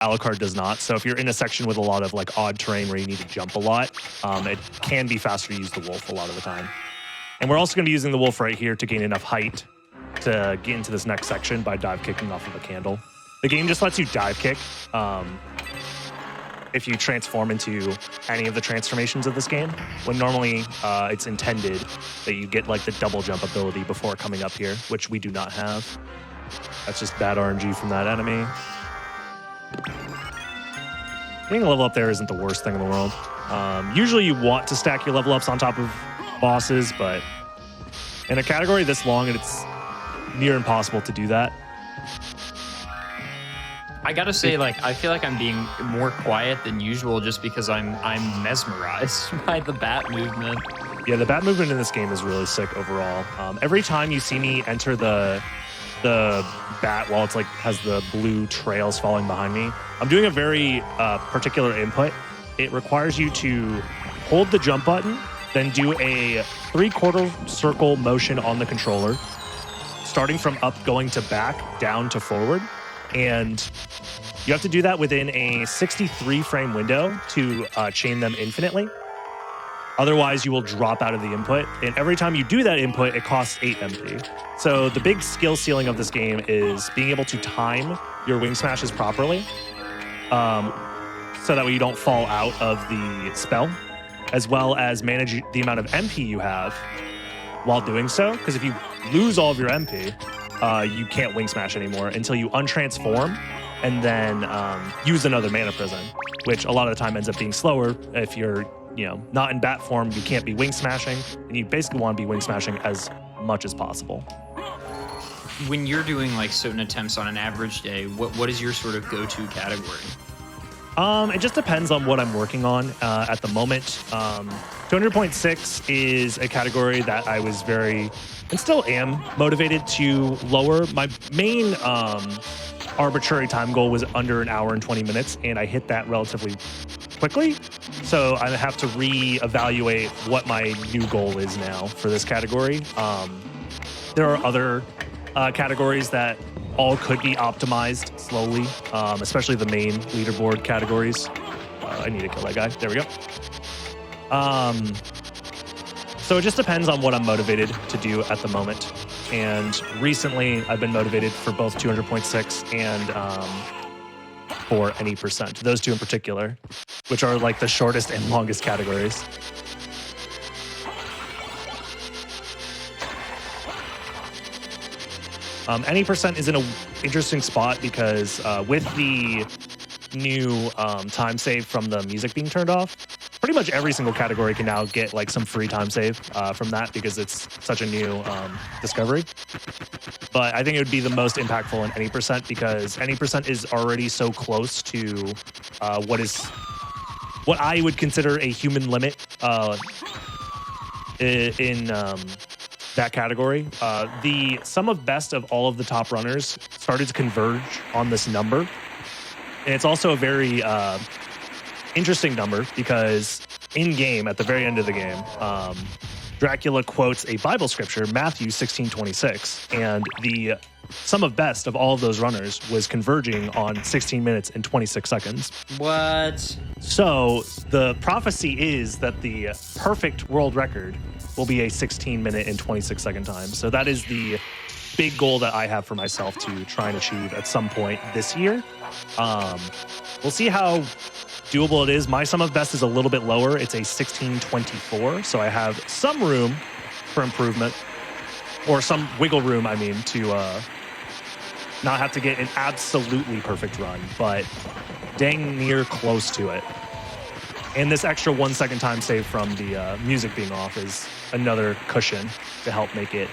Alucard does not. So if you're in a section with a lot of like odd terrain where you need to jump a lot, it can be faster to use the wolf a lot of the time. And we're also going to be using the wolf right here to gain enough height to get into this next section by dive kicking off of a candle. The game just lets you dive kick if you transform into any of the transformations of this game, when normally it's intended that you get like the double jump ability before coming up here, which we do not have. That's just bad RNG from that enemy. Getting a level up there isn't the worst thing in the world. Usually you want to stack your level ups on top of bosses, but in a category this long, it's near impossible to do that. I gotta say, like, I feel like I'm being more quiet than usual just because I'm mesmerized by the bat movement. Yeah, the bat movement in this game is really sick overall. Every time you see me enter the bat while it's like has the blue trails falling behind me, I'm doing a very particular input. It requires you to hold the jump button, then do a 3/4 circle motion on the controller, starting from up going to back, down to forward. And you have to do that within a 63 frame window to chain them infinitely. Otherwise, you will drop out of the input. And every time you do that input, it costs 8 MP. So the big skill ceiling of this game is being able to time your wing smashes properly, so that way you don't fall out of the spell, as well as manage the amount of MP you have while doing so. Because if you lose all of your MP, you can't wing smash anymore until you untransform and then use another mana prison, which a lot of the time ends up being slower. If you're not in bat form, you can't be wing smashing, and you basically want to be wing smashing as much as possible. When you're doing like certain attempts on an average day, what is your sort of go-to category? It just depends on what I'm working on at the moment. 200.6 is a category that I was very, and still am, motivated to lower. My main arbitrary time goal was under 1 hour and 20 minutes, and I hit that relatively quickly. So I have to reevaluate what my new goal is now for this category. There are other categories that all could be optimized slowly, especially the main leaderboard categories. I need to kill that guy. There we go. So it just depends on what I'm motivated to do at the moment. And recently, I've been motivated for both 200.6 and for any percent. Those two in particular, which are like the shortest and longest categories. Any percent is in an interesting spot because with the new time save from the music being turned off, pretty much every single category can now get like some free time save from that because it's such a new discovery. But I think it would be the most impactful in any percent because any percent is already so close to what I would consider a human limit in that category. The sum of best of all of the top runners started to converge on this number. And it's also a very interesting number because in game, at the very end of the game, Dracula quotes a Bible scripture, Matthew 16:26, and the sum of best of all of those runners was converging on 16 minutes and 26 seconds. What? So the prophecy is that the perfect world record will be a 16-minute and 26-second time. So that is the big goal that I have for myself to try and achieve at some point this year. We'll see how doable it is. My sum of best is a little bit lower. It's a 16:24, so I have some room for improvement, or some wiggle room, I mean, to not have to get an absolutely perfect run, but dang near close to it. And this extra 1 second time save from the music being off is another cushion to help make it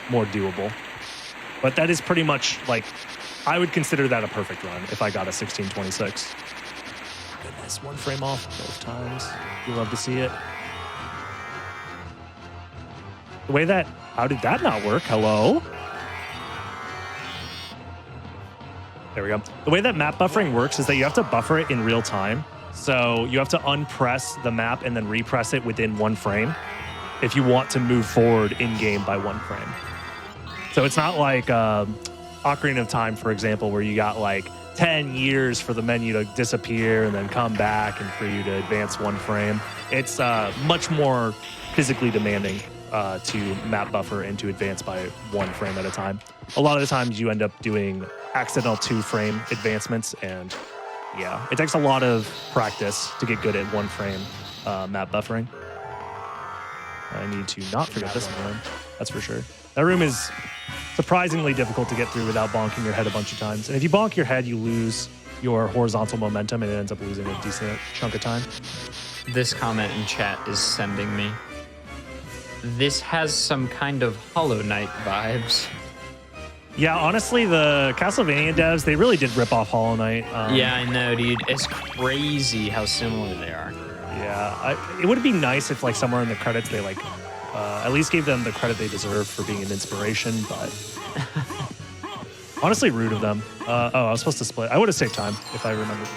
more doable. But that is pretty much like, I would consider that a perfect run if I got a 16:26. Goodness, 1 frame off both times. You love to see it. The way that, how did that not work? Hello? There we go. The way that map buffering works is that you have to buffer it in real time. So you have to unpress the map and then repress it within 1 frame if you want to move forward in game by 1 frame. So it's not like Ocarina of Time, for example, where you got like 10 years for the menu to disappear and then come back and for you to advance 1 frame. It's much more physically demanding to map buffer and to advance by 1 frame at a time. A lot of the times you end up doing accidental 2-frame advancements, and yeah, it takes a lot of practice to get good at 1 frame map buffering. I need to not forget this room, that's for sure. That room is surprisingly difficult to get through without bonking your head a bunch of times. And if you bonk your head, you lose your horizontal momentum and it ends up losing a decent chunk of time. This comment in chat is sending me. This has some kind of Hollow Knight vibes. Yeah, honestly, the Castlevania devs, they really did rip off Hollow Knight. Yeah, I know, dude. It's crazy how similar they are. Yeah, it would be nice if, like, somewhere in the credits they, like, at least gave them the credit they deserve for being an inspiration, but honestly, rude of them. Oh, I was supposed to split. I would have saved time if I remembered.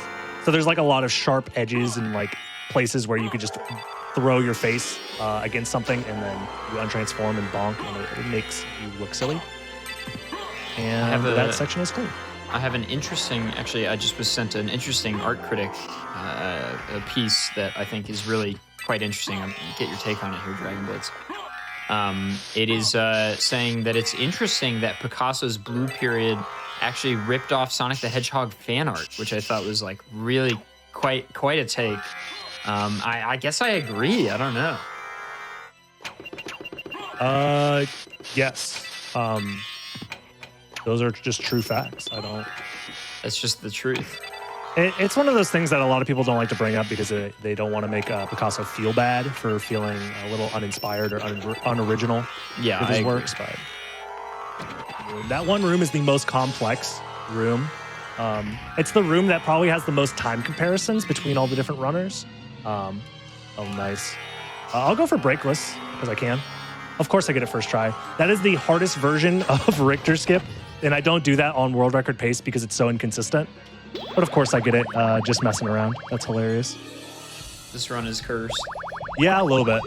So there's, like, a lot of sharp edges and, like, places where you could just throw your face against something and then you untransform and bonk, and it makes you look silly. And that section is clean. I have an interesting, actually, I just was sent an interesting art critic a piece that I think is really quite interesting. I'll get your take on it here, Dragon Blitz. It is saying that it's interesting that Picasso's Blue Period actually ripped off Sonic the Hedgehog fan art, which I thought was like really quite a take. I guess I agree. I don't know. Yes. Those are just true facts. That's just the truth. It's one of those things that a lot of people don't like to bring up because they don't want to make Picasso feel bad for feeling a little uninspired or unoriginal with his works. But that one room is the most complex room. It's the room that probably has the most time comparisons between all the different runners. Oh, nice. I'll go for Breakless because I can. Of course I get it first try. That is the hardest version of Richter Skip, and I don't do that on world record pace because it's so inconsistent. But of course I get it just messing around. That's hilarious. This run is cursed. Yeah, a little bit.